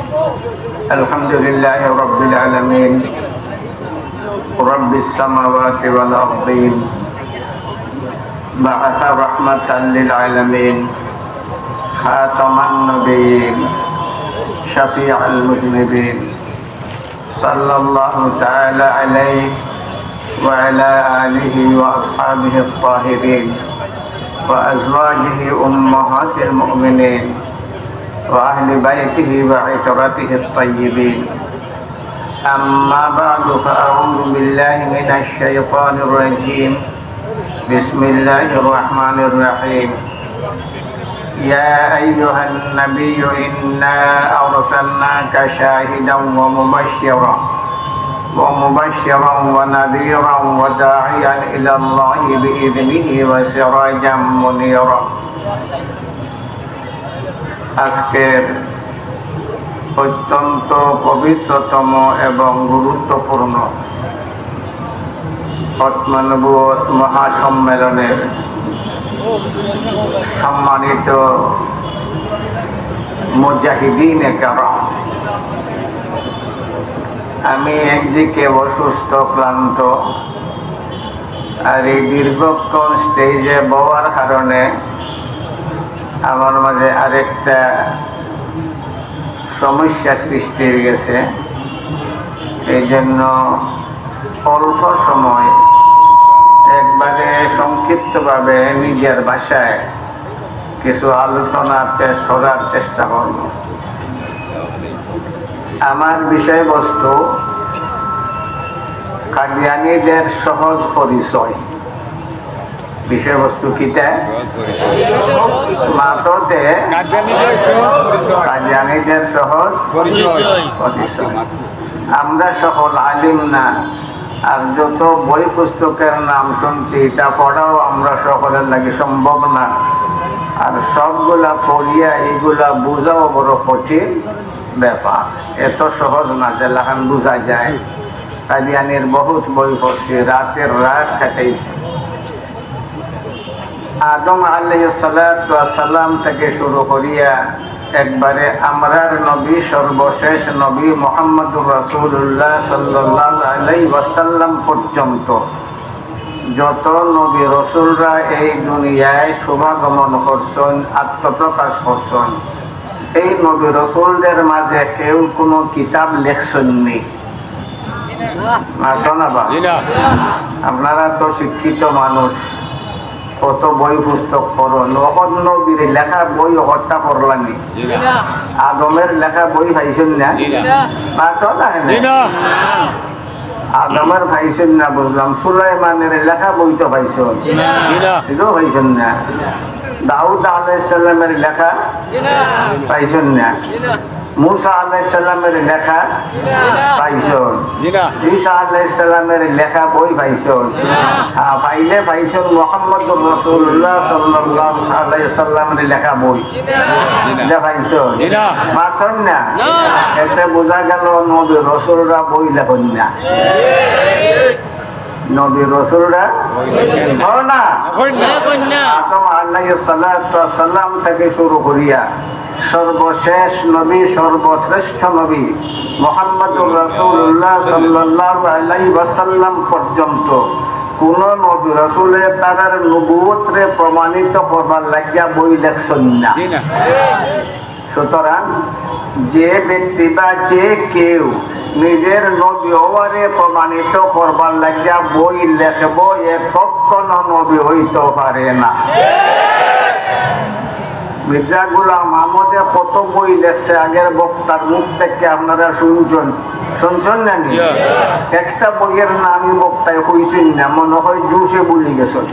الحمد لله رب العالمين رب السماوات والأرضين بعث رحمة للعالمين خاتم النبيين شفيع المذنبين صلى الله تعالى عليه وعلى آله وأصحابه الطاهرين وأزواجه أمهات المؤمنين وأهل بيته وعترته الطيبين أما بعد فأعوذ بالله من الشيطان الرجيم بسم الله الرحمن الرحيم يا أيها النبي إنا أرسلناك شاهدا ومبشرا ونذيرا وداعيا إلى الله بإذنه وسراجا منيرا আজকের অত্যন্ত পবিত্রতম এবং গুরুত্বপূর্ণ খতমে নবুয়ত মহাসম্মেলনের সম্মানিত মুজাহিদিনে কেরাম, আমি একদিকে অসুস্থ ক্লান্ত, আর এই দীর্ঘক্ষণ স্টেজে বওয়ার কারণে আমার মাঝে আরেকটা সমস্যা সৃষ্টি হয়ে গেছে। এই জন্য অল্প সময় একবারে সংক্ষিপ্তভাবে নিজের ভাষায় কিছু আলোচনা পেশ করার চেষ্টা করব। আমার বিষয়বস্তু কাদিয়ানীদের সহজ পরিচয়। বিষয়বস্তু কিটা মাততে কাদিয়ানীদের সহজ পরিচয়। আমরা সকল আলিম না, আর যত বই পুস্তকের নাম শুনছি এটা পড়াও আমরা সকলের লাগে সম্ভব না, আর সবগুলা পড়িয়া এইগুলা বোঝাও বড় কঠিন ব্যাপার। এত সহজ না যে লাখান বোঝা যায়। কাদিয়ানীর বহুত বই পড়ছি, রাতের রাত কাটাইছি। আদম আলাইহিস সালাতু ওয়াস সালাম থেকে শুরু করিয়া একবারে আমরার নবী সর্বশেষ নবী মুহাম্মদুর রাসূলুল্লাহ সাল্লাল্লাহু আলাইহি ওয়াসাল্লাম পর্যন্ত যত নবী রাসূলরা এই দুনিয়ায় শুভাগমন করছেন, আত্মপ্রকাশ করছেন, এই নবী রাসূলদের মাঝে কেউ কোনো কিতাব লেখছেননি। আপনারা তো শিক্ষিত মানুষ, কত বই পুস্তক পড়ো, নবীর লেখা বই হত্যা করলানি, আদমের লেখা বই পাইছেন না? আদমের পাইছেন না বুঝলাম, সুলাইমানের লেখা বই তো পাইছেন, এটাও পাইছেন না। দাউদ আলাইহিস সালামের লেখা পাইছেন না? মুসা আলাইহিস সালামের লেখা পাইছেন? ঈসা আলাইহিস সালামের লেখা বই পাইছেন? হ্যাঁ, পাইলে পাইছেন মুহাম্মদুর রাসূলুল্লাহ সাল্লাল্লাহু আলাইহি ওয়াসাল্লামের লেখা বই, এটা পাইছেন? পাইছেন না? এতে বোঝা গেল নবী রাসূলরা বই লেখেন না। নবী রাসূলরা আদম আলাইহিস সালাতু ওয়াস সালাম থেকে শুরু করিয়া সর্বশেষ নবী সর্বশ্রেষ্ঠ নবী মুহাম্মদুর রাসূলুল্লাহ সাল্লাল্লাহু আলাইহি ওয়াসাল্লাম পর্যন্ত কোন নবী রাসূলের তার নবুয়তরে প্রমাণিত করবার লাগিয়া বই লেখছেন না। সুতরাং যে ব্যক্তি বা যে কেউ নিজের নবী হওয়ারে প্রমাণিত করবার লাগিয়া বই লেখব, এ কখনো নবী হইতে পারে না। মির্জা গোলাম আহমদে কত বই লেখছে আগের বক্তার মুখ থেকে আপনারা শুনছেন না? একটা বইয়ের নামই বক্তায় হইছেন না, মনে হয় জুসে বলি গেছেন।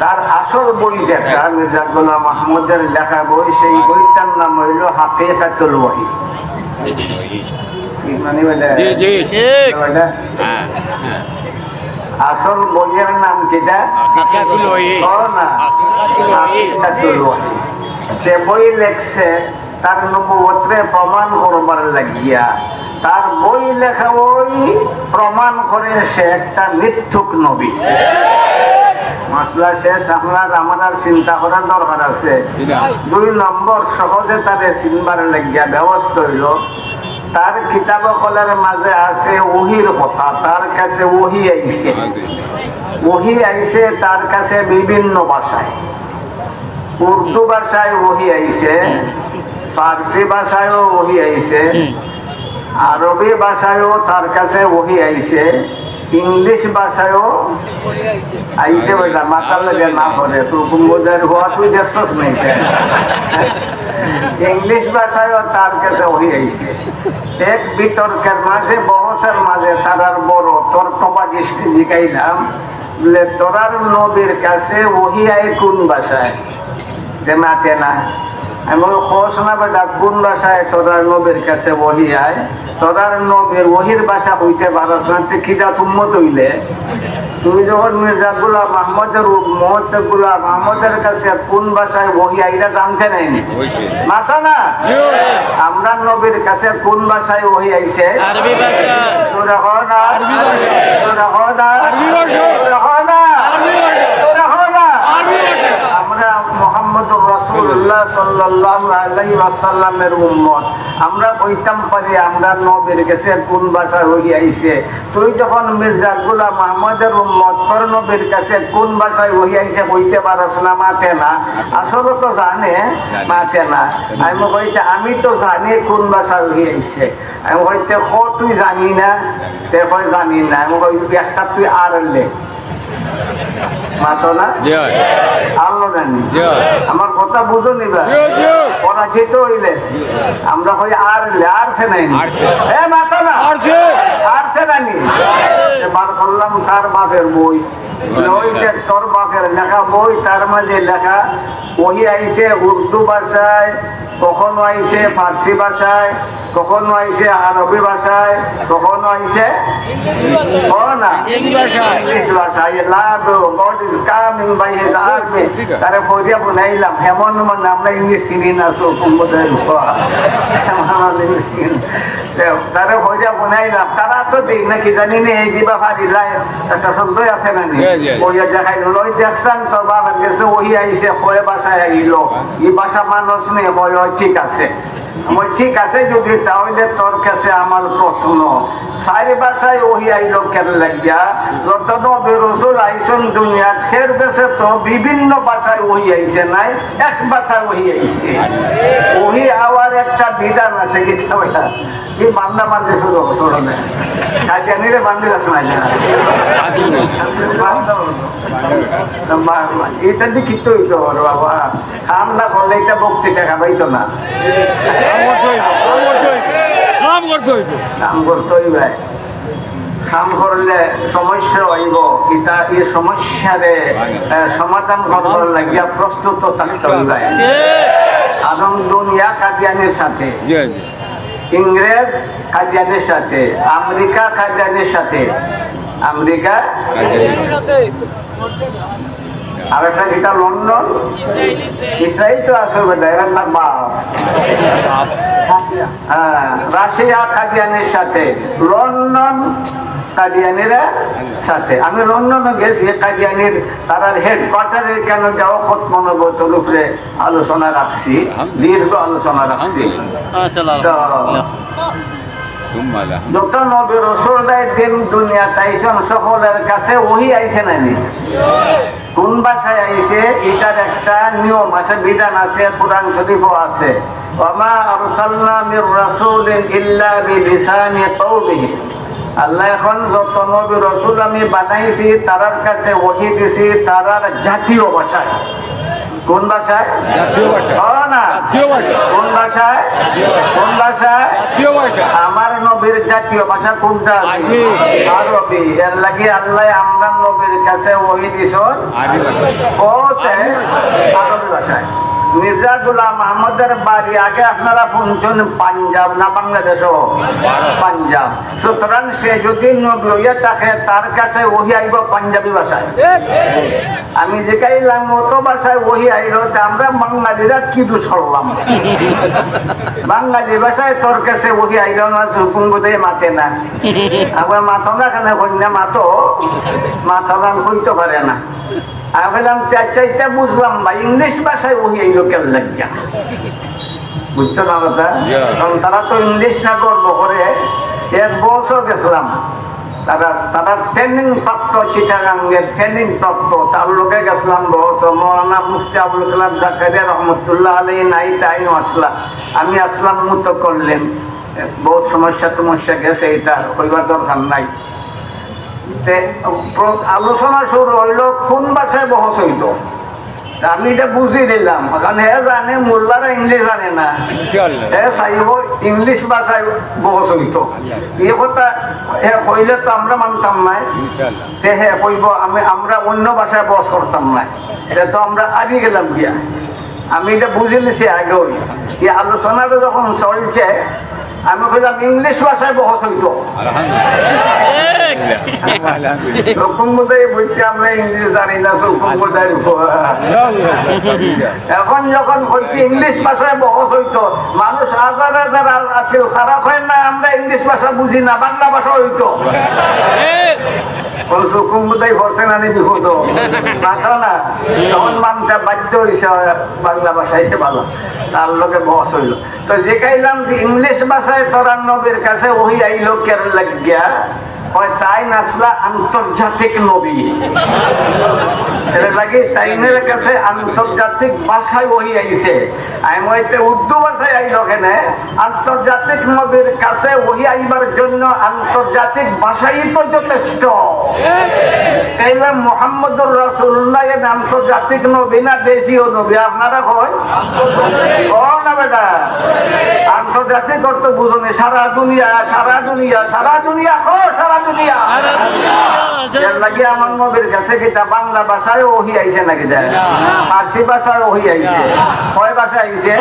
তার আসল বই যেটা মির্জা গোলাম আহমদের লেখা বই, সেই বইটার নাম হইল হাকিকাতুল ওয়াহি। আসল বইয়ের নাম কিটা? হাকিকাতুল ওয়াহি। সে বই লেখছে তার নবুয়তরে প্রমাণ করবার লাগিয়া তার বই লেখা বই প্রমাণ করে সে একটা মিথ্যুক নবী। মশলা শেষ, আপনার আমার আর চিন্তা করার দরকার আছে। 2 নম্বর, সহজে তাদের চিনবার লাগিয়া ব্যবস্থা হইল তার কিতাব কলের মাঝে আছে ওহির কথা। তার কাছে ওহি আইছে, ওহি আইছে তার কাছে বিভিন্ন ভাষায়। উর্দু ভাষায় ওহি আইছে, ফার্সি ভাষায়ও ওহি আইছে, আরবি ভাষায়ও তার কাছে ওহি আইছে, ইংলিশ ভাষায়ও আইছে। বললাম মাতাল লাগে না করে তুর হওয়া তুই দেখছস নাই। ইংলিশ ভাষায়ও তার কাছে ওহি আইছে। এক বিতর্কের মাঝে, বহসের মাঝে তারার বড় তর্কবা জিগাইলাম, বলে তোরার নবীর কাছে ওহি আয় কোন ভাষায়? যে মাতে না। আমি বলো খোঁজ না বেটা, কোন ভাষায় তোরার নবীর কাছে ওহি আয়? তোরার নবীর ওহির ভাষা হইতে পারস না, খিদা তুম্মত হইলে তুমি যখন মির্জা গুলাম আহমদের কাছে কোন ভাষায় ওহি আইরা জানতে নাইনি মাথা না। আমরা নবীর কাছে কোন ভাষায় ওহি আইছে? আরবি ভাষা। তোরা হয় না, তোরা হয় না, তোরা হয় না, তোরা হয় না। আমরা মুহাম্মদুর রাসূলুল্লাহ সাল্লাল্লাহু আলাইহি ওয়াসাল্লামের উম্মত। আমরা কইতাম পারি আমরা নবীর কাছে কোন ভাষায় ওহি আইছে। তুই যখন মির্জা গোলাম আহমদের উম্মত, তোর নবীর কাছে কোন ভাষায় ওহি আইছে কইতে পারস না, মাতে না। আসলে তো জানে, মাতে না। আমি কইতে আমি তো জানি কোন ভাষায় ওহি আইছে। আমি কইতে তুই জানি না? তে কই জানি না। আমি কই একটা তুই আর লে মাতো না, আল্লাহ জানি। আমার কথা বুঝো নিবা, পরাজিত হইলে আমরা কই আর সে নাই মাতো না, আর সে জানি। বার করলাম তার বাপের বই, ওই যে তোর বাপের লেখা বই, তার মাঝে লেখা ওহি আইছে উর্দু ভাষায়, কখনো আইছে ফার্সি ভাষায়, কখনো আইছে আরবি ভাষায়, কখনো আইছে ইংলিশ ভাষায়। তারা ফৌজিয়া বুনাইলাম হেমন আমরা ইংলিশ চিনি না, তারা ফৌজিয়া বুনাইলাম। তারা তো দিই নাকি জানি না এই দিবা ফারিলাই একটা শব্দই আছে না, ওইয়া দেখাই ওই দেখছেন তোর বাবার কাছে ওই আইছে কয়ে বাসায় আইল, এই বাসা মানুষ নেই, ঠিক আছে। ঠিক আছে যদি, তাহলে তোর কাছে আমার প্রশ্ন, সারি ভাষায় ওহি আইল কেন লাগিয়া? যত নবী রাসূল আইছেন দুনিয়া, ফের দেশে তো বিভিন্ন ভাষায় ওহি আইছে নাই, এক ভাষায় ওহি আইছে। ওহি আওয়ার একটা বিধান আছে, কি এই বান্দা বান্ধে শুরু চলবে কাজিয়ানিরে বান্দির আছে না, এটা দিয়ে কি তৈরি বাবা, খাম না করলে এটা বক্তৃতা খাবাইতো না, কাম করতে হইবে। কাম করলে সমস্যা হইব, এটা এই সমস্যারে সমাধান করবার লাগিয়া প্রস্তুত থাকতে হইবে। আদম দুনিয়া কাদিয়ানের সাথে, ইংরেজ কাদিয়ানের সাথে, আমেরিকা কাদিয়ানের সাথে, আমেরিকা আর একটা যেটা লন্ডন, ইসরায়েল তো আসবে হ্যাঁ, রাশিয়া কাদিয়ানের সাথে, লন্ডন কাদিয়ানিরা সাথে। আমি লন্ডনে গেছি, কাদিয়ানির তারা হেডকোয়ার্টারে কেন যাও কত মনোবতের উপরে আলোচনা রাখছি, দীর্ঘ আলোচনা রাখছি। যত নবী রাসূলদের দিন দুনিয়া তাইছেন, সকলের কাছে ওহি আইছে নানি, কোন ভাষায় আইছে এটার একটা নিয়ম আছে, বিধান আছে, কুরআন শরীফও আছে। ওয়ামা আরসালনা মির রাসূলিন ইল্লা বিলিসানি কওমিহি। আল্লাহ এখন যত নবী রাসূল আমি বানাইছি তারার কাছে ওহি দিছি তারার জাতীয় ভাষায়। কোন ভাষায়? জাতীয় ভাষা। না, কোন ভাষায়? কোন ভাষায়? জাতীয় ভাষা। আমার নবীর জাতীয় ভাষা কোনটা? আরবি। এর লাগি আল্লাহ আমরা নবীর কাছে ওহি দিছেন আরবি ভাষায়। মির্জা গোলাম আহমদের বাড়ি আগে আপনারা শুনছেন পাঞ্জাব না বাংলাদেশ? পাঞ্জাব। সুতরাং সে যদি নবী হইয়া থাকে তার কাছে ওহি আইব পাঞ্জাবি ভাষায়। আমি জিজ্ঞাইলাম অত ভাষায় ওহি আইল, আমরা বাঙালিরা কি দোষ করলাম? বাঙালি ভাষায় তোর কাছে ওহি আইল না, হুকুম বোধে মাতে না। আবার মাথো না কেন কন্যা মাতো মাথা কইতে পারে না। আমি বললাম চাইতে বুঝলাম ভাই, ইংলিশ ভাষায় ওহি আইল কেন লাগিয়া? বুঝতে না কথা? কারণ তারা তো ইংলিশ না গর্ব করে। 1 বছর গেছিলাম, তারা ট্রেনিং প্রাপ্ত, চিটাগাঙ্গের ট্রেনিং প্রাপ্ত, তার লোকে গেছিলাম বছর। মৌলানা মুফতি আবুল কালাম জাকারিয়া রহমতুল্লাহ আলাইহি নাই, তাই আসলাম। আমি আসলাম মতো করলেন, বহুত সমস্যা গেছে, এটা হইবার দরকার নাই। আলোচনা শুরু হইল কোন ভাষায় বহস হইত। আমি এটা বুঝিয়ে দিলাম, কারণ হে জানে মোল্লারা ইংলিশ জানে না, হে চাইব ইংলিশ ভাষায় বহস হইত। এই কথা হে কইলে তো আমরা মানতাম নাই, হে কইব আমরা অন্য ভাষায় বহস করতাম না, এটা তো আমরা আগে গেলাম গিয়া। আমি এটা বুঝে নিছি আগে। এই আলোচনাটা যখন চলছে আমি কইলাম ইংলিশ ভাষায় বহস হইত। আমরা ইংলিশ জানি না, এখন যখন হয়েছে ইংলিশ ভাষায় বহস হইতো, মানুষ হাজার হাজার আছে, তারা কয় না আমরা ইংলিশ ভাষা বুঝি না, বাংলা ভাষা হইতো। বাংলা ভাষায় ভালো, তার লোকে বহস হইল। তো যে কাইলাম ইংলিশ ভাষায় তোরা নবীর কাছে ওহি আইলো কেন লাগিয়া? তাই নাসলা আন্তর্জাতিক নবী লাগে, তাইনের কাছে আন্তর্জাতিক ভাষায় ওহি আইছে। আমি হইতে উর্দু ভাষায় আইল কেনে? আন্তর্জাতিক নবীর কাছে ওহি আইবার জন্য আন্তর্জাতিক ভাষাই তো যথেষ্ট। তাইলে মুহাম্মদুর রাসূলুল্লাহ আন্তর্জাতিক নবী না দেশীয় নবী? আপনারা কয় না বেটা, আন্তর্জাতিক অর্থ বুঝুন সারা দুনিয়া, সারা দুনিয়া, সারা দুনিয়া, সারা দুনিয়া। এর লাগে আমার নবীর কাছে কিতা বাংলা ভাষায় ওহি আইছে নাকি? ফার্সি ভাষায় ওহি আইছে। কয় ভাষা আইছে?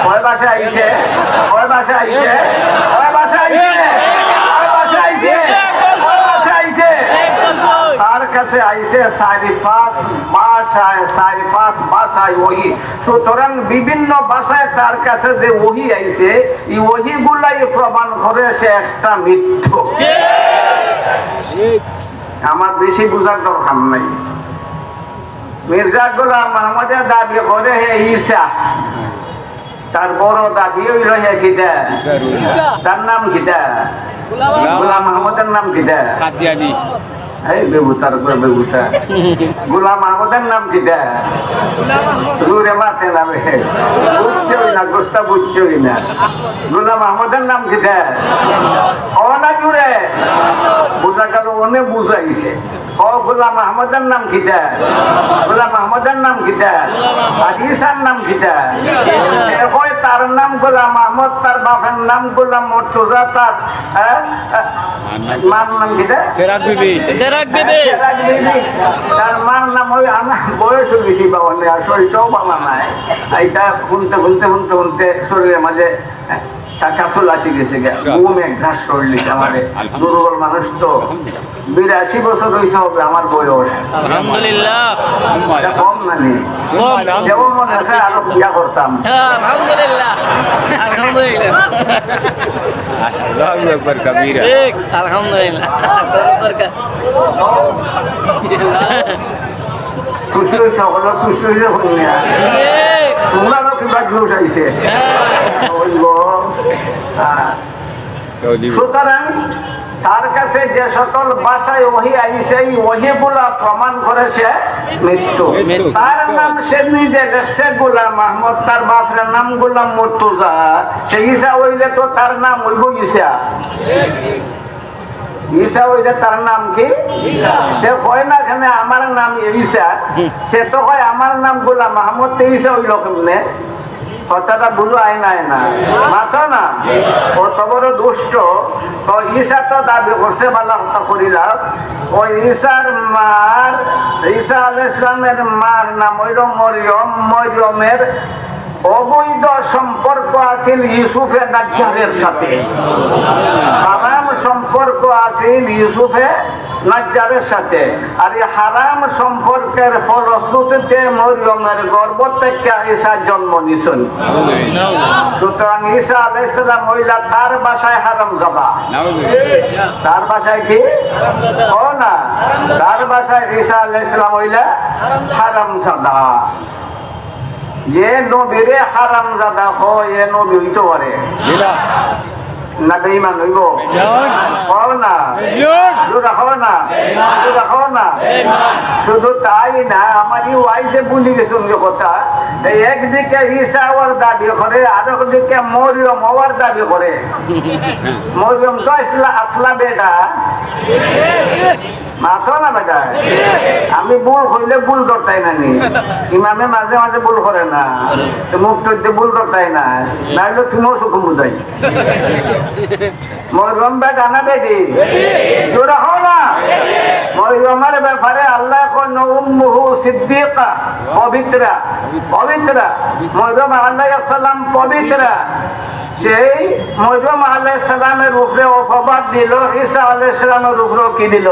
কয় ভাষা আইছে? কয় ভাষা আইছে? কয় ভাষা আইছে? কয় ভাষা আইছে? কয় ভাষা আইছে? তার কাছে আইছে 4-5 ভাষায়, 4-5 ভাষায় ওহি। সুতরাং বিভিন্ন ভাষায় তার কাছে যে ওহি আইছে, এই ওহি গুলাই প্রমাণ করে সে একটা মিথ্যু। আমার বেশি বুঝার দরকার নাই। মির্জা গোলাম আহমদের দাবি করে হে ঈসা, তার বড় দাবি হইল হে কিটা, তার নাম কিটা? গোলাম আহমদের নাম কিটা? এই বেবুতার বেবুতা গোলাম আহমদের নাম কিটা? রুরে মাতে নামে বুঝছই না, গোস্তা বুঝছই না। গোলাম আহমদের নাম কিটা? না জুড়ে বুঝা গেল, অনেক বুঝাইছে। গোলাম আহমদের নাম কিটা? গোলাম আহমদের নাম কিটা? ঈসার নাম কিটা? হয় তার নাম গোলাম আহমদ, তার বাপের নাম গোলাম মুর্তজা, তার মার নাম কিটা? তার মার নাম ওই আমার বয়স বেশি বাবা নেই, আর শরীরটাও বাবা নাই। এইটা শুনতে শুনতে শুনতে শুনতে শরীরের মাঝে টাকা চলে আসি গেছে, ঘুমে ঘাস শরীর। আমাদের দুর্বল মানুষ তো, 82 বছর হয়েছে হবে আমার বয়স। আলহামদুলিল্লাহ, কম মানে যেমন মনে আছে আরো বিয়া করতাম। আলহামদুলিল্লাহ, আলহামদুলিল্লাহ, আলহামদুলিল্লাহ। খুশি হয়েছে, হলো খুশি হয়েছে, তোমরা কিংবা জোশ আইছে। সুতরাং তার কাছে যে সকল ভাষায় ওহি আইছে, ওহি গুলা প্রমাণ করেছে মৃত্যু। তার নাম সে নিজে লেখছে গোলাম আহমদ, তার বাপের নাম গোলাম মুর্তজা। সে ঈসা হইলে তো তার নাম হইব ঈসা। ঈসা হইলে তার নাম কি? সে কয় না এখানে আমার নাম ঈসা, সে তো কয় আমার নাম গোলাম আহমদ। ঈসা হইল কেমনে? কথাটা বুঝো আয় না মাথা না কত বড় দুষ্ট। তো ঈশা তো দাবি করছে বালা কথা করিলাম ওই ঈশার মার ঈশা আলাইহিস সালামের মার নাম হইল মরিয়ম। মরিয়মের অবৈধ সম্পর্ক আছিল ইউসুফে নাজ্জারের সাথে। হারাম সম্পর্ক আছিল ইউসুফে নাজ্জারের সাথে। আর এই হারাম সম্পর্কের ফলশ্রুতিতে মরিয়মের গর্ভ থেকে ঈসা জন্ম নিছেন। সুতরাং ঈসা আলাইহিস সালাম হইলা তার বাসায় হারাম জাদা। তার বাসায় কি ও না তার বাসায় ঈসা আলাইহিস সালাম হইলা হারাম জাদা। যে নবীরে হারাম জাদা হয় এ নবী হইতে পারে না বেঈমান হইব হও না শুধু তাই না আমার ওয়াইজে ভুলি গেছেন যে কথা একদিকে ঈসা ওর দাবি করে আর একদিকে মরিয়ম ওর দাবি করে। মরিয়ম তো আসলা বেটা মাথো না বেটা আমি ভুল হইলে ভুল ধরতাই না নি ইমামে মাঝে মাঝে ভুল করে না মুখ টইতে ভুল ধরতাই না নাইলে তুমিও সুখম বুঝাই মরিয়ম বেটা না বেটি জোরা হও না। মরিয়মের ব্যাপারে আল্লাহ কোন উম্মুহু সিদ্দিকা পবিত্রা পবিত্রা মরিয়ম আলাইহিস সালাম পবিত্রা। সেই মরিয়ম আলাইহিস সালামের উপরে অপবাদ দিল ঈসা আলাইহিস সালামের উপরে কি দিল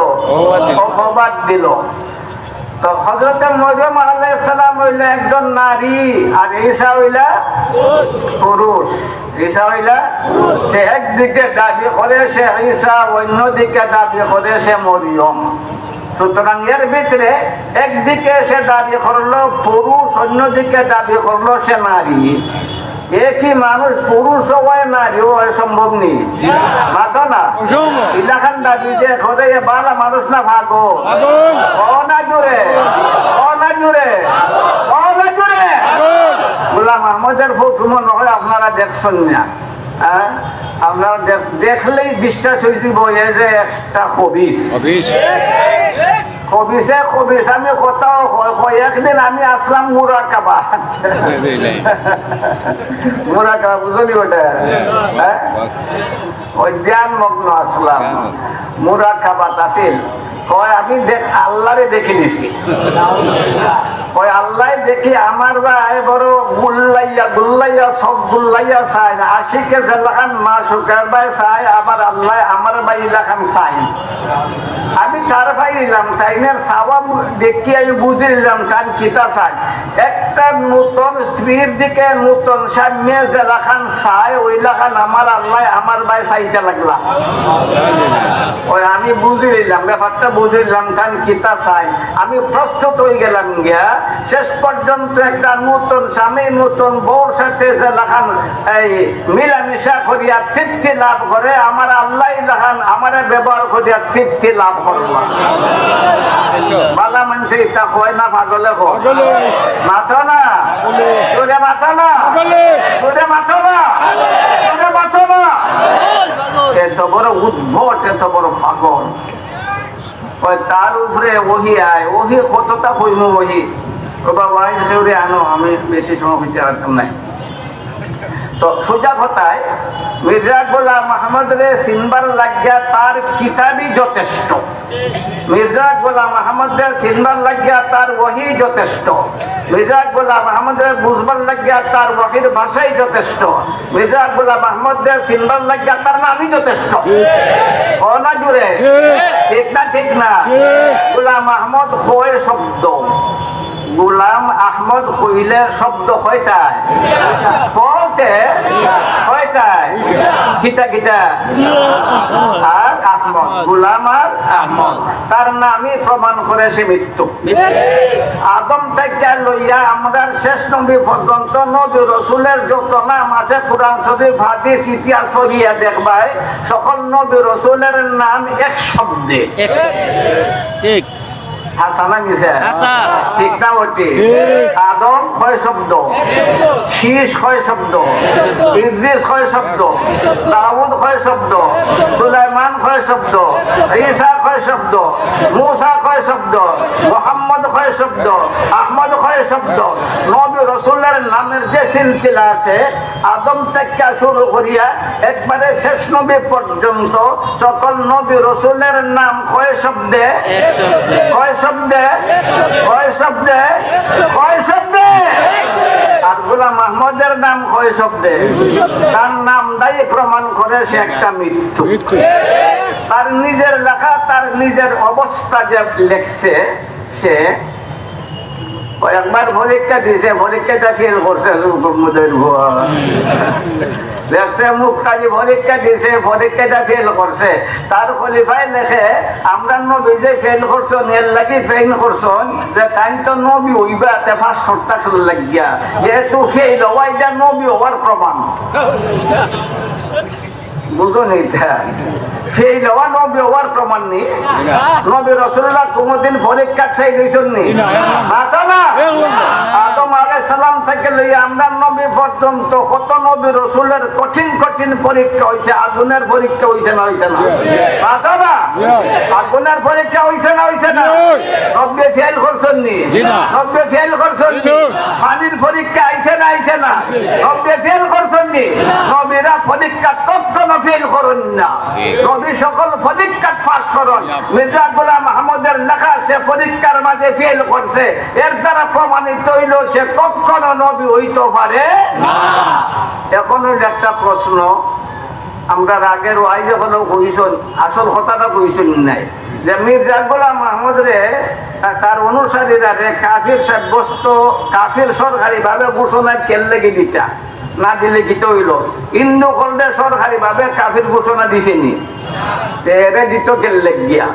অপবাদ দিল। তো হযরত মরিয়ম আলাইহিস সালাম হইল একজন নারী আর ঈসা হইল পুরুষ। ঈসা হইল সে একদিকে দাবি করে সে ঈসা অন্যদিকে দাবি করে সে মরিয়ম। সুতরাং এর ভিতরে একদিকে সে দাবি করলো পুরুষ অন্যদিকে দাবি করলো সে নারী। একই মানুষ পুরুষ হয় নারীও হয় সম্ভব নেই মাথো না ইলাখান দাবি যে ঘরে বালা মানুষ না ভাগো না জুড়ে না জুড়ে না জুড়ে গোলাম আহমদের ফটো মনে হয় আপনারা দেখছেন না। আপনারা দেখলেই বিশ্বাস হয়েছি বইয়ে যে একটা খবিস খবিসে খবিস। আমি কোথাও একদিন আমি আসলাম মুরাকাবা মুরাকাবা বুঝলি ওটা ওই ধ্যান মগ্ন আসলাম মুরাকাবাত আছিল। কয় আমি আল্লাহরে দেখে নিছি ওই আল্লাহ দেখি আমার ভাই বড় গুল্লাইয়া সব গুল্লাইয়া চাই আশিকে জেলাখান মা সুখের ভাই চাই আবার আল্লাহ আমার ভাই ইলাখান চাই। আমি তার ভাই নিলাম তাইনের চাওয়া দেখি আমি বুঝে নিলাম তার কিতা চাই। একটা নতুন স্ত্রীর দিকে নতুন স্বামী জেলাখান চাই ওইলাখান আমার আল্লাহ আমার ভাই চাইতে লাগলাম। ওই আমি বুঝে নিলাম ব্যাপারটা বুঝে নিলাম তার কিতা চাই। আমি প্রস্তুত হয়ে গেলাম গিয়া শেষ পর্যন্ত একটা নতুন স্বামী নতুন বউর সাথে জেলাখান এই মিলামিশা করিয়া তৃপ্তি লাভ করে আমার আল্লাহ লাখান আমার ব্যবহার করিয়া তৃপ্তি লাভ করলাম। বালা মানুষ এটা হয় না পাগলে মাথো না তোরে মাথো না তোরে মাথো না তোরে মাথো না এত বড় উদ্ভট এত বড় পাগল। তার উপরে ওহি আয় ওহি কতটা কইম ওহি বাবা আনো আমি বেশি সময় হইতে পারতাম নাই। তো সোজা কথায় মির্জা গোলাম আহমদ রে চিনবার লাগিয়া তার কিতাবই যথেষ্ট। মির্জা গোলাম আহমদ রে চিনবার লাগিয়া তার ওহি যথেষ্ট। মির্জা গোলাম আহমদ রে বুঝবার লাগিয়া তার ওহির ভাষাই যথেষ্ট। মির্জা গোলাম আহমদ রে চিনবার লাগিয়া তার নামই যথেষ্ট। ও না জুড়ে ঠিক না ঠিক না গোলাম আহমদ হয় শব্দ গোলাম আহমদ কইলে শব্দ কয়টায় কতে কয়টায় কিতা কিতা আর আহমদ গোলাম আর আহমদ তার নামই প্রমাণ করেছে মৃত্যু। আদম থেকে লইয়া আমরা শেষ নবী পর্যন্ত নবী রসুলের যত নাম আছে কোরআন শরীফ হাদিস ইতিহাস পড়িয়া দেখবাই সকল নবী রসুলের নাম এক শব্দে ঠিক হাসানা মিশে ঠিক না বটে আদম কয় শব্দ শীষ কয় শব্দ ইদ্রিস কয় শব্দ দাউদ কয় শব্দ সুলাইমান কয় শব্দ ঈসা কয় শব্দ মুসা কয় শব্দ মুহাম্মদ কয় শব্দ আহমদ কয় শব্দ নবী রাসূলের নামের যে সিলসিলা আছে আদম থেকে শুরু করিয়া একবারে শেষ নবী পর্যন্ত সকল নবী রাসূলের নাম কয় শব্দে কয় শব্দে কয় শব্দে কয় শব্দে আর গোলাম আহমদের নাম কয় শব্দে তার নাম দায়ী প্রমাণ করে সে একটা মৃত্যু তার নিজের লেখা তার নিজের অবস্থা যে লেখছে সে একবার পরীক্ষা দিছে পরীক্ষাটা ফেল করছে দেখছে মুখ কাজী পরীক্ষা দিছে পরীক্ষাটা ফেল করছে তার খলিফায় লেখে আমরা নবী যে ফেল করছো এর লাগি ফেল করছো যে তাই তো নবী হইবা তে ফাঁস করতে লাগিয়া যেহেতু ফেল হওয়া এটা নবী হওয়ার প্রমাণ বুঝুন এটা ফেল হওয়া নবী হওয়ার প্রমাণ নেই নবী রাসূলুল্লাহ কোনদিন পরীক্ষা ফেল হইছেন নি না আদম আলাইহিস সালাম থেকে লইয়া আমরা নবী পর্যন্ত কত নবী রাসূলের কঠিন কঠিন পরীক্ষা হইছে আগুনের পরীক্ষা হইছে না না আগুনের পরীক্ষা হইছে না নবী ফেল করছেন নি নবী ফেল করছেন নি পানির পরীক্ষা আইছে না নবী ফেল করছেন নি নবীরা পরীক্ষা তখন ফেল করেন না নবী সকল পরীক্ষা পাস করেন মির্জা গোলাম আহমদের লেখা সে পরীক্ষার মাঝে ফেল করছে এর দ্বারা প্রমাণিত হইল সে কখনো নবী হইতে পারে না এখন একটা প্রশ্ন আমরা রাগের ওয়াইজে হলেও কইছেন আসল কথাটা কইছেন নাই যে মির্জা গোলাম আহমদ রে তার অনুসারীরা রে কাফির সাব্যস্ত কাফির সরকারি ভাবে ঘোষণা কেল্লে দিতা না দিলে কি তো হইল হিন্দু কলদের সরকারি ভাবে কাফির ঘোষণা দিছেনি এরে দিত কেল্লে গিয়া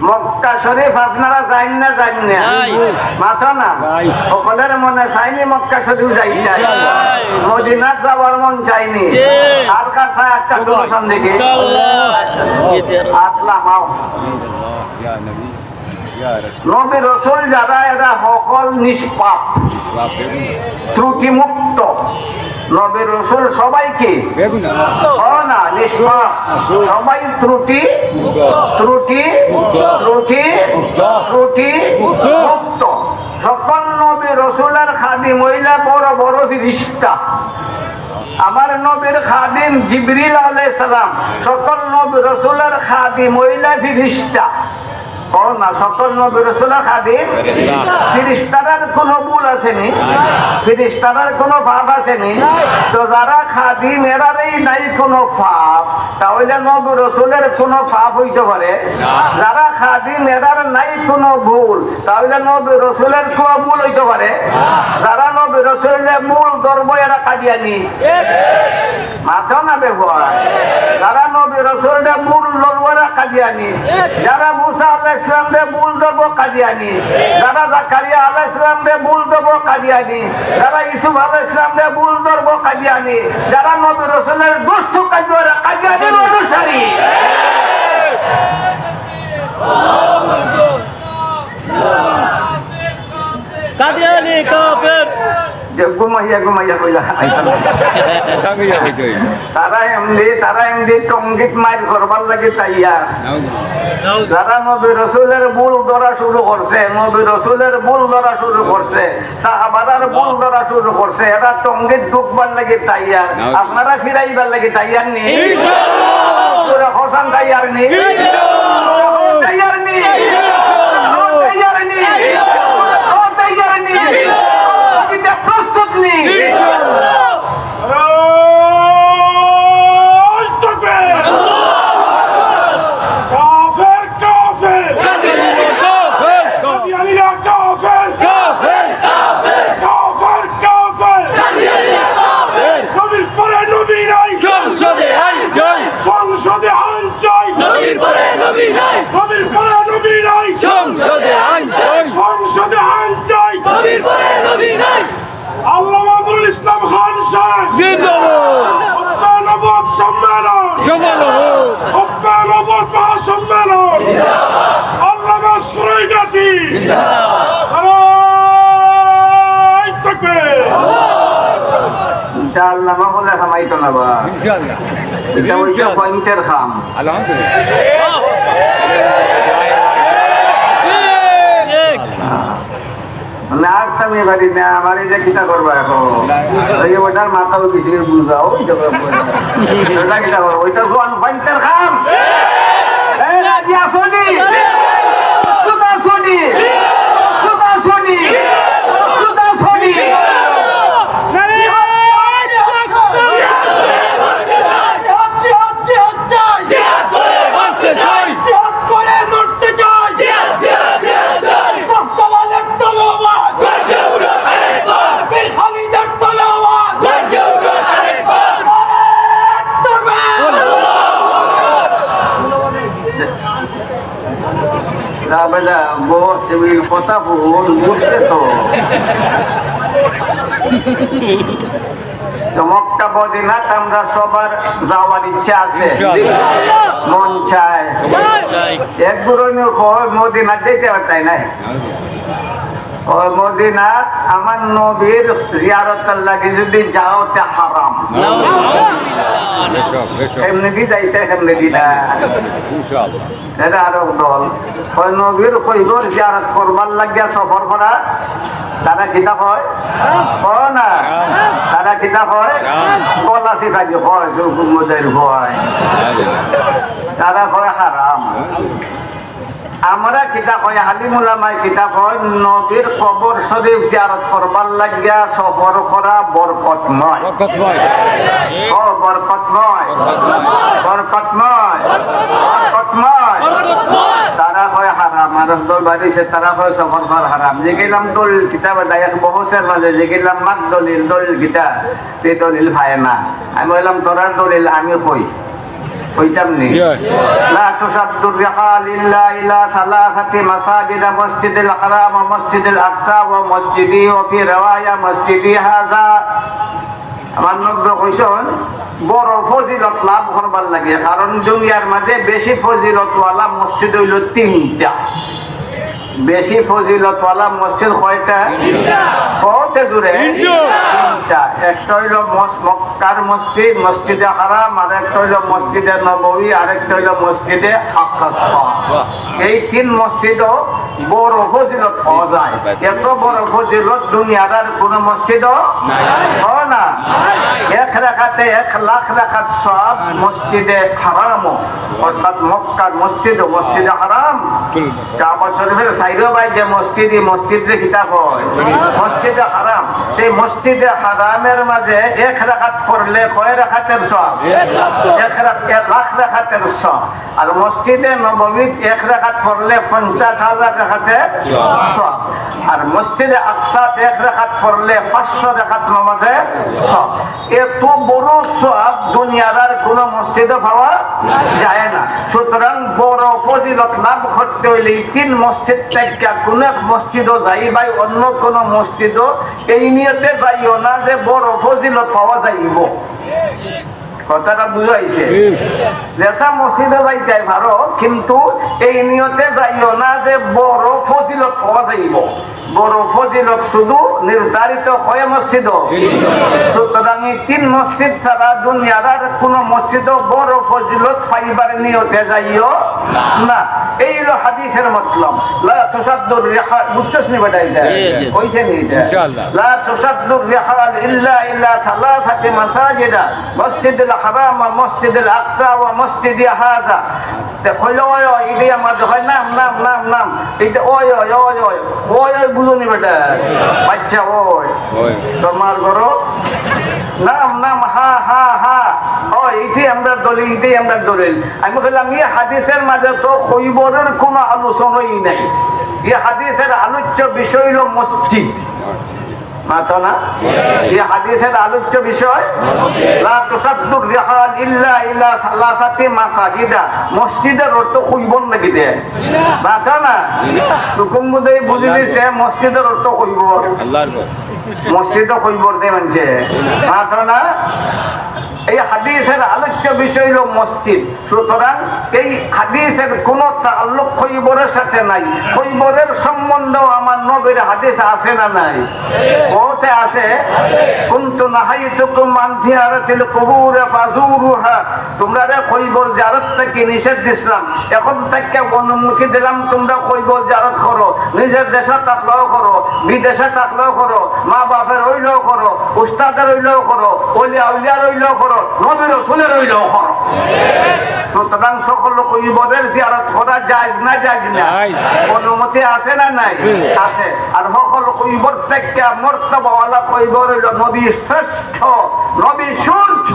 মক্কা শরীফ আপনারা যাইন না মাথা না সকলের মনে চাইনি মক্কা শরীফ যাই মদিনাত যাওয়ার মন চাইনি আর কাছে একটা দর্শন দেখি আসলাম নবী রাসূল যারা এরা সকল নিষ্পাপ ত্রুটি মুক্ত নবী রাসূল সবাইকে না নিষ্পাপ সবাই ত্রুটি মুক্ত সকল নবী রাসূলের খাদিম মহিলা বড় বড় ফেরেশতা আমার নবীর খাদিম জিবরিল আলাইহিস সালাম সকল নবী রাসূলের খাদিম মহিলা ফেরেশতা না সকল নবী রাসূলের খাদিম ফেরেশতার কোনো ভুল আসেনি ফেরেশতার কোনো পাপ আসেনি তো যারা খাদিম এরারই নাই কোনো পাপ তাহলে নবী রাসূলের কোনো পাপ হইতে পারে যারা খাদিম এরার নাই কোনো ভুল তাহলে নবী রাসূলের কোনো ভুল হইতে পারে যারা নবী রাসূলের মূল ধর্ম এরা কাদিয়ানি মাথা না ব্যবহার যারা নবী রাসূলের মূল ধর্ম এরা কাদিয়ানি যারা মুসা আলাইহিস সালামের মূল ধর্ম কাদিয়ানি যারা জাকারিয়া আলাইহিস সালামের মূল ধর্ম কাদিয়ানি যারা ইউসুফ আলাইহিস সালামের মূল ধর্ম কাদিয়ানি যারা নবী রাসূলের দুষ্ট কাজ এরা কাদিয়ানির অনুসারী কাদিয়ানি কাফের ঘুমাইয়া কইলা তারা এমনি টঙ্গিত মাইর করবার লাগে তাইয়া যারা নবী রাসূলের ভুল ধরা শুরু করছে নবী রাসূলের ভুল ধরা শুরু করছে সাহাবাদের ভুল ধরা শুরু করছে এরা টঙ্গিত ঢুকবার লাগে তাইয়া আপনারা ফিরাইবার লাগে তাইয়ার নি ইনশাআল্লাহ হোসেন তাইয়ার নি তাইয়ার নি তাইয়ার নি তাইয়ার নি প্রস্তুত নেই সংসদে আইন চাই নবীর পরে নবী নাই নবীর পরে নবী নাই সংসদে আইন চাই সংসদে আইন চাই নবীর পরে নবী নাই আল্লামা নজরুল ইসলাম খান সাহেব জিন্দাবাদ হত্যা নবুয়ত সম্মেলন জিন্দাবাদ হত্যা নবুয়ত মহাসম্মেলন জিন্দাবাদ জামাত সরাইঘাটি নারায়ে তাকবীর। ইনশাআল্লাহ মা বলে খামাইতো না বা এটা ওইটা পয়েন্টের খাম মানে আর তুমি বাড়ি না আমার এই যে কিতা করবো এখন ওই যে ওটার মাথাও কিছু বুঝাও ওইটা কিতা করবো ওইটা পয়েন্টের খাম রাজি আসনি সুদা শুনি সুদা শুনি সুদা শুনি বেটা বস কথা বল বুঝতে তো চমকটা বদিনাথ আমরা সবার যাওয়ার ইচ্ছা আছে মন চায় এক গুরুনীয় মদিনাথ যেতে পারতাই নাই মদিনাথ আমার নবীর জিয়ারতের লাগে যদি যাও তে হারাম এমনি কি যাইতে এমনি কি না এটা আরো দল ওই নবীর কইবর জিয়ারত করবার লাগিয়া সফর করা তারা কিতা হয় না তারা কিতা হয় পলাশি থাকি হয় সুকুমদের হয় তারা হয় হারাম আমরা কিতাব হয় আলিমুলামায় কিতাব হয় নবীর কবর শরীফ জিয়ারত করবার লাগিয়া সফর করা বরকতময় ও বরকতময় বরকতময় বরকতময় তারা হয় হারাম আর দল বাড়িছে তারা হয় সফর করা হারাম যে গেলাম দলিল কিতাবে দায়ক বহুসের মাঝে যে গেলাম মাত দলিল দলিল কিতাব তে দলিল ভাই না আমি বললাম তোরার দলিল আমি কই ওইটামনি লা তুসাদ্দুর রিহাল ইল্লা ইলা সালাসাতি মাসাজিদ মসজিদুল হারাম ওয়া মসজিদুল আকসা ওয়া মসজিদি ওয়া ফি riwaya মসজিদি হাযা আমার নবী কইছেন বড় ফজিলত লাভ করবার লাগে কারণ দুনিয়ার মাঝে বেশি ফজিলতওয়ালা মসজিদ হইল তিনটা বেশি ফজিলতওয়ালা মসজিদ কয়টা কত দূরে তিনটা একটা হইল মক্কার মসজিদ মসজিদে হারাম আর একটা হইল মসজিদে নববী আর একটা হইল মসজিদে আকসা এই তিন মসজিদও বড় ফজিলত পাওয়া যায় এত বড় ফজিলত দুনিয়ার আর কোন মসজিদও হয় না এক রাকাতে 1,00,000 রাকাত সব মসজিদে হারাম অর্থাৎ মক্কার মসজিদ ও মসজিদে হারাম কাবা শরীফের সাইডে ভাই যে মসজিদে কিতাব হয় মসজিদে হারাম সেই মসজিদে হারামের মাঝে 1 রাকাত পড়লে কয় রাকাতের সব 1,00,000 রাকাতের সব আর মসজিদে নববী 1 রাকাত পড়লে 50,000 রাকাতের সব আর মসজিদে আকসা 1 রাকাত পড়লে 500 রাকাত নামাজের সব এত বড় সব দুনিয়ার আর কোন মসজিদে পাওয়া যায় না সুতরাং বড় ফজিলত লাভ করতে হইলে তিন মসজিদ থেকে কোন এক মসজিদও যাই ভাই অন্য কোন মসজিদও এই নিয়তে যাইও না যে বড় ফজিলত পাওয়া যাইব কথাটা বুঝাইছে যেসা মসজিদে যাইতে পারো কিন্তু এই নিয়তে যাইও না যে বড় ফজিলত পাওয়া যাইব বড় ফজিলত শুধু নির্ধারিত হয় মসজিদ সুতরাং এই তিন মসজিদ ছাড়া দুনিয়ার আর কোন মসজিদ বড় ফজিলত পাইবার নিয়তে যাইও না এই হলো হাদিসের মতলব লা তুসাদ্দুর রিহাল বুঝছস নি বেটা এটা কইছে নি এটা ইনশাআল্লাহ লা তুসাদ্দুর রিহাল ইল্লা ইলা সালাসাতি মাসাজিদ মসজিদুল হারাম ওয়া মসজিদুল আকসা ওয়া মসজিদি হাযা তে কইলো ওই ইদি আমার হয় নাম নাম নাম নাম এটা ওই ওই ওই ওই ওই ওই বুঝুনি বেটা বাচ্চা ওই তোমার ঘরো নাম নাম হা হা হা ওই ইতি আমরা দলিল ইতি আমরা দলিল আমি কইলাম এই হাদিসের মাঝে তো খৈবরের কোনো আলোচনাই নাই এই হাদিসের আলোচ্য বিষয় হলো মসজিদ মাতো না এই হাদিসের আলোচ্য বিষয় লা তুসাদ্দুর রিহাল ইল্লা ইলা সালাসাতি মাসাজিদা মসজিদের অর্থ খৈবর নাকি দে মাতো না হুকুম মধ্যে বুঝি দিছে মসজিদের অর্থ খৈবর আল্লাহর মসজিদও খৈবর দে মানছে মাতো না এই হাদিসের আলোচ্য আলোচ্য বিষয় হলো মসজিদ। সুতরাং এই হাদিসের কোন তাআল্লুক খৈবরের সাথে নাই। খৈবরের সম্বন্ধেও আমার নবীর হাদিস আছে না নাই? কোথায় আছে? কুনতু নাহাইতুকুম আন জিয়ারাতিল কুবুর ফাজুরুহা। তোমরা খৈবর জিয়ারত থেকে নিষেধ দিছিলাম, এখন থেকে অনুমতি দিলাম তোমরা খৈবর জিয়ারত করো। নিজের দেশে থাকলেও করো, বিদেশে থাকলেও করো, মা বাপের হইলেও করো, উস্তাদের হইলেও করো, ওলিয়া উলিয়ার হইলেও করো, নবী রাসূলের হইলেও করো। সুতরাং সকল খৈবরের জিয়ারত করা জায়েজ না জায়েজ না? অনুমতি আছে না নাই? আছে। আর সকল খৈবর থেকে মর্তবাওয়ালা খৈবর হইল নবী শ্রেষ্ঠ, নবী সূর্য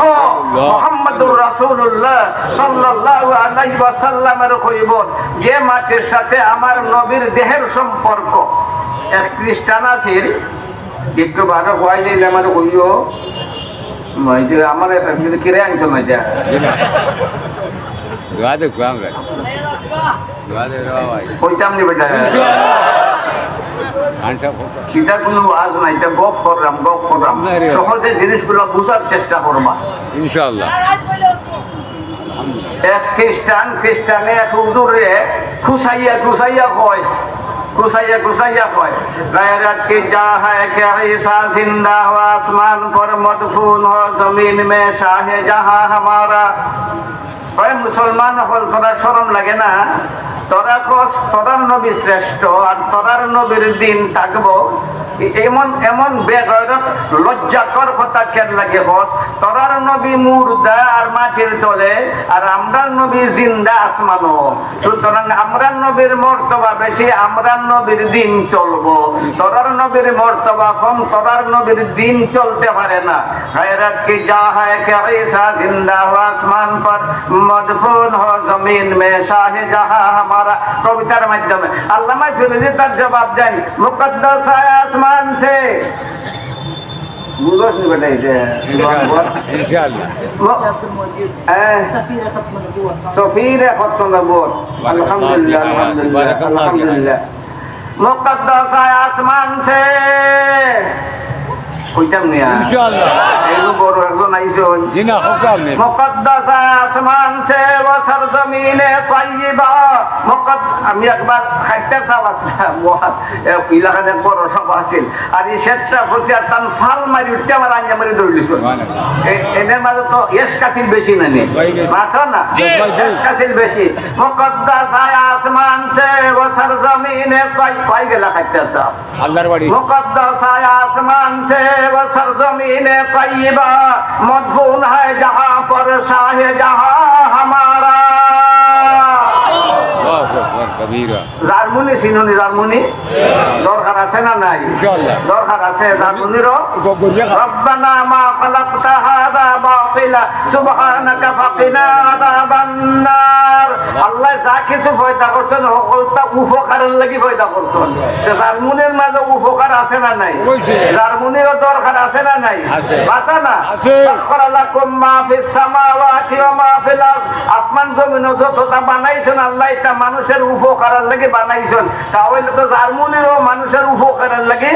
মুহাম্মদুর রাসূলুল্লাহ সাল্লাল্লাহু আলাইহি ওয়াসাল্লামের খৈবর, যে মাটির সাথে আমার নবীর দেহের সম্পর্ক। এক খ্রিস্টান আছে, একটু ভালো হয়ে যাইলে আমার কইও আমার কিরে আনছো না যা কইতাম নি বেটা, এটা কোনো আজ না, এটা গপ করলাম সহজে জিনিসগুলো বুঝার চেষ্টা করবা ইনশাআল্লাহ। এক খ্রিস্টানে এক হুজুরে খুসাইয়া কয় गैरत की जा है कि ईसा जिंदा हो आसमान पर मदफून हो जमीन में शाह जहां हमारा। মুসলমান হল, তোরা শরম লাগে না? তোরার নবী শ্রেষ্ঠ আর তোরার নবীর দিন থাকবো, এমন বেগরত লজ্জাকর কথা কেন লাগে? বস, তোরার নবী মুর্দা আর মাটির তলে, আর আমরার নবী জিন্দা আসমানো। সুতরাং আমরার নবীর মর্তবা বেশি, আমরার নবীর দিন চলবো। তোরার নবীর মর্তবা কম, তোরার নবীর দিন চলতে পারে না। গैरत की जा है कि ईसा जिंदा हो आसमान पर मदफून हो जमीन में शाह जहां हमारा। कवितार माध्यमे আল্লামা ফিরোজী তার জবাব দেন, মুকদ্দাস है आसमान से। বুঝছ নি বেটা? ইনশাআল্লাহ। সফির খতম নবুয়ত। আলহামদুলিল্লাহ আলহামদুলিল্লাহ। মুকদ্দাস है आसमान से। কইতাম নি ইনশাআল্লাহ। এইগুলো বড় একজন আইছেন। জি না, হুকুম নেই। মুকদ্দাস আসমান সে ও সরজমিনে তাইয়্যিবা। আমি একবার খাইতে চাওয়াছিলাম, ইলাকাতে বড় সভা আছিল, আর এই শেষটা হচ্ছে তান ফাল মারি উঠতে আমার আঞ্জা মারি দৌড়িস। এদের মাঝে তো এস কাছিল বেশি না নি, মাথা না এস কাছিল বেশি। মুকদ্দাস আসমান সে ও সরজমিনে পাই গেলা খাইতে চাও আল্লাহর বাড়ি। मुकद्दस है आसमान से व सरजमीने तय्यबा, मदफून है जहाँ पर शाह जहाँ हमारा। জার্মানি চিনুনি? জার্মানি দরকার আছে না নাই? দরকার আছে জার্মানিরও। রব্বানা মা খালাকতা হাযা বাতিলা সুবহানাকা ফাকিনা আযাবান নার। আল্লাহ যা কিছু পয়দা করছেন সকলটা উপকারের লাগি পয়দা করছেন। জার্মানির মাঝে উপকার আছে না নাই? জার্মানিরও দরকার আছে না নাই? মাথা না লাকুম মা ফিস সামাওয়াতি ওয়া মা ফিল আরদ। আসমান জমিন যতটা বানাইছেন আল্লাহ এটা মানুষের উপকারের লাগে বানাইছেন, তাহলে তো জার্মানিরও মানুষের উপকারের লাগে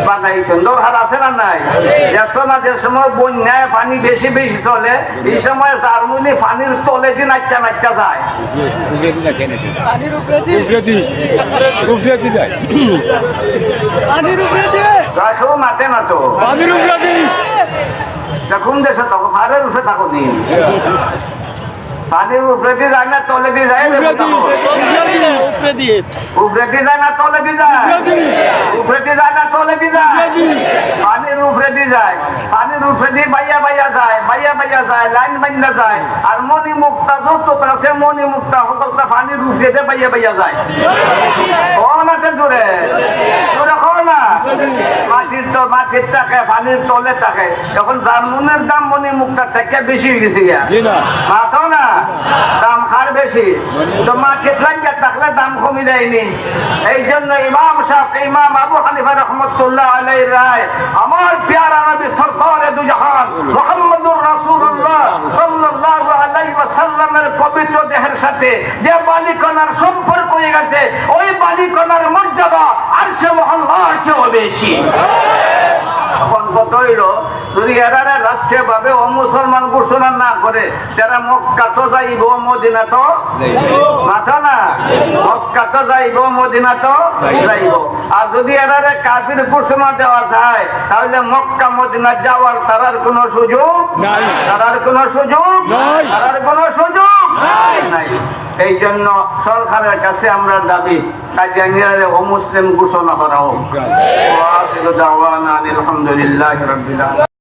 বানাইছেন। দরকার আছে না নাই? যে সময় বন্যায় পানি বেশি চলে, এই সময় জার্মানি পানির তলে দিয়ে নাচ্চা যায়। মাতে না তো কোন দেশে থাকো? ফারের উঠে থাকো নি? পানির উপরে দিয়ে যায় না তলে দিয়ে যায়? উপরে দিয়ে যায় না তলে দিয়ে যায়? উপরে দিয়ে যায় না তলে দিয়ে যায়? পানির উপরে দিয়ে যায়। পানির উপরে দিয়ে বাইয়া যায়, লাইন বান্ধা যায়। আর মনি মুক্তা যত আছে মনি মুক্তা সকলটা পানির উপরে দিয়ে বাইয়া যায়। কোনাতে দূরে দূরে না মাটির থাকে, পানির তলে থাকে। এখন জার্মানের দাম মনি মুক্তার থেকে বেশি হয়ে গেছে, মাথা না দাম খার বেশি, তো মার্কেট লাগিয়ে থাকলে দাম কমে যায়নি। এই জন্য ইমাম আবু হানিফা রাহমাতুল্লাহ আলাইহির রায়, আমার প্যারা নবী সরকারে দু জাহান মুহাম্মদুর রাসূলুল্লাহ সাল্লাল্লাহু আলাইহি ওয়াসাল্লামের পবিত্র দেহের সাথে যে বালিকণার সম্পর্ক হয়ে গেছে, ওই বালিকণার মর্যাদা আরশে মহল্লার চেয়েও বেশি। এখন কত হইল? যদি এরারে রাষ্ট্রীয় ভাবে অমুসলমান ঘোষণা না করে, যারা মক্কা তো যাইব, মদিনা তো মাথা না, মক্কা তো যাইব, মদিনা তো যাইব। আর যদি এরারে কাফির ঘোষণা দেওয়া যায়, তাহলে মক্কা মদিনা যাওয়ার তারার কোনো সুযোগ নাই। তারার কোনো সুযোগ নাই। তারার কোনো সুযোগ নাই। এই জন্য সরকারের কাছে আমরা দাবি, কাদিয়ানীরা অমুসলিম ঘোষণা করা হোক। ওয়া আখিরু দাওয়ানা আলহামদুলিল্লাহি রাব্বিল আলামিন।